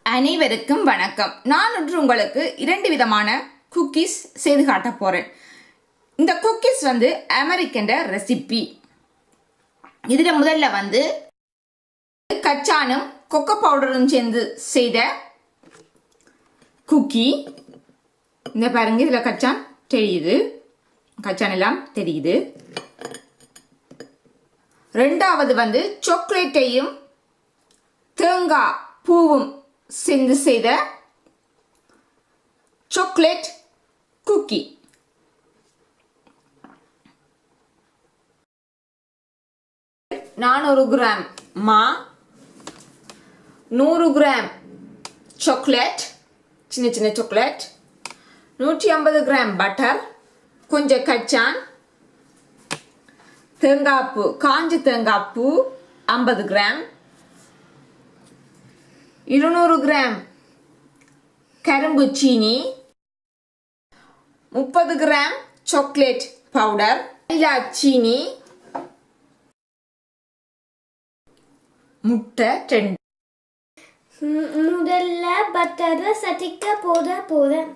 அனைவருக்கும் வணக்கம். நான் இன்று உங்களுக்கு 2 விதமான குக்கீஸ் செய்து காட்ட போறேன். இந்த குக்கீஸ் அமெரிக்கன் ரெசிபி. இதுல முதல்ல கச்சானும் கொக்கோ பவுடரும் சேர்ந்து செய்த குக்கி. இந்த பாருங்க, இதுல கச்சான் தெரியுது, கச்சான் எல்லாம் தெரியுது. ரெண்டாவது சாக்லேட்டையும் தேங்காய் பூவும் சேர்ந்து செய்த சாக்லேட் குக்கி. நானூறு கிராம் மா, 100 கிராம் சாக்லேட், சின்ன சின்ன சாக்லேட், 150 கிராம் பட்டர், கொஞ்சம் கச்சான், தேங்காய்ப்பூ, காஞ்ச தேங்காய்ப்பூ 50 கிராம், 200 கிராம் கரும்பு சீனி, 30 கிராம் சாக்லேட் பவுடர், வெனிலா சீனி, முட்டை 2. முதல்ல பட்டரை சட்டிக்க போறேன்.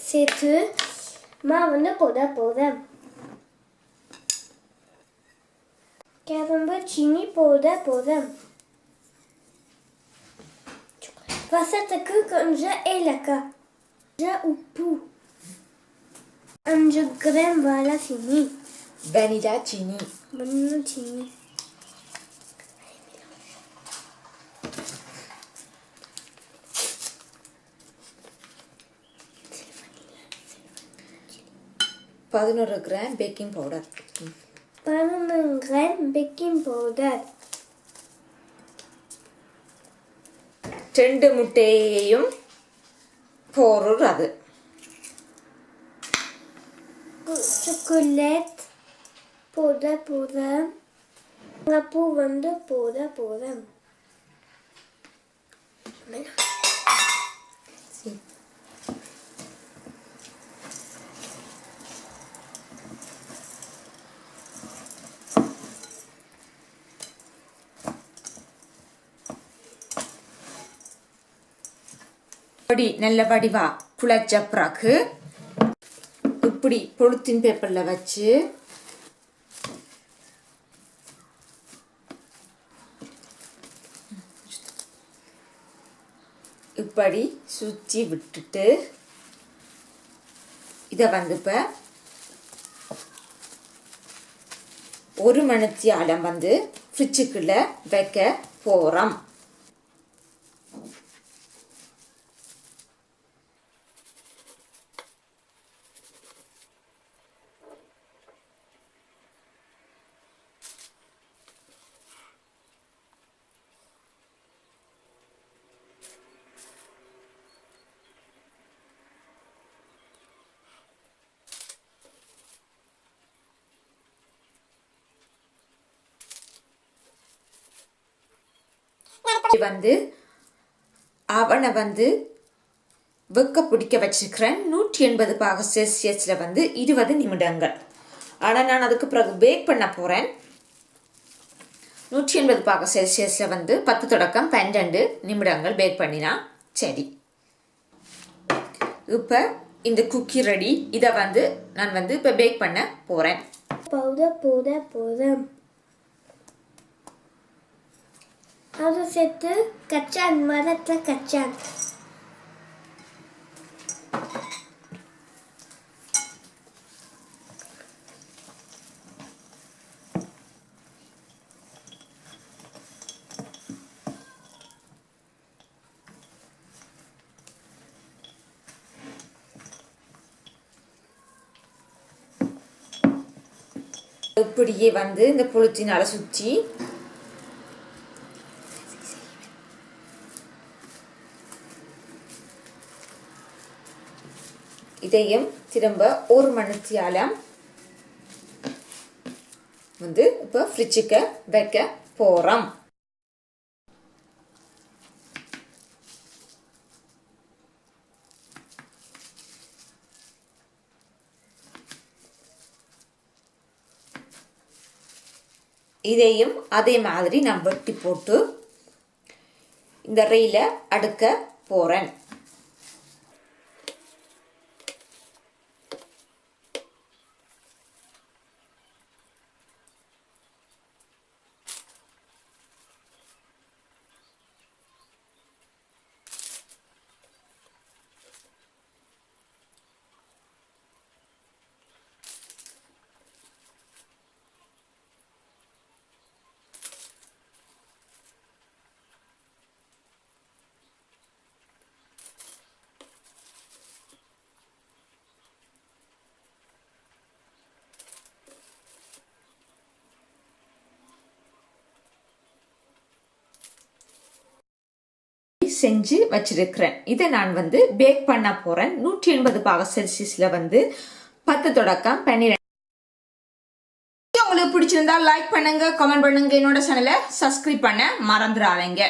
சேர்த்து மாவு போறேன். கரும்பு சீனி போறேன். ரசத்துக்கு கொஞ்சம் ஏலக்காய், கொஞ்சம் உப்பு, 5 கிராம் வெனிலா சீனி. பதினொரு gram baking powder. 11 gram baking powder. 2 முட்டையையும் போடுறது. chocolat போறேன். பூ போறேன். நல்ல வடிவா குழைச்ச பிறகு இப்படி பொலித்தீன் பேப்பர்ல வச்சு இப்படி சுற்றி விட்டுட்டு இதை இப்ப 1 மணித்தியாலம் ஃப்ரிட்ஜுக்குள்ள வைக்க போறோம். அவனை வெக்க பிடிக்க வச்சிருக்கிறேன் 180 பாக செல்சியஸ்ல 20 நிமிடங்கள். ஆனால் நான் அதுக்கு பிறகு பேக் பண்ண போறேன். 180 பாக செல்சியஸ்ல 10 தொடக்கம் 12 நிமிடங்கள் பேக் பண்ணினா சரி. இப்போ இந்த குக்கி ரெடி. இதை நான் இப்போ பேக் பண்ண போறேன். போறேன். அது சேர்த்து கச்சான், மரத்துல கச்சான். இப்படியே இந்த புளிச்சினால சுற்றி இதையும் திரும்ப 1 மணித்தியாலம் இப்போ ஃப்ரிட்ஜுக்கு வைக்க போறோம். இதையும் அதே மாதிரி நான் வெட்டி போட்டு இந்த ரேல அடுக்க போறேன். செஞ்சு வச்சிருக்கிறேன். இதை நான் பேக் பண்ண போறேன். 180 பாக செல்சியஸ்ல 10 தொடக்கம் 12. உங்களுக்கு பிடிச்சிருந்தா லைக் பண்ணுங்க, கமெண்ட் பண்ணுங்க, என்னோட சேனலை சப்ஸ்கிரைப் பண்ண மறந்துடாதீங்க.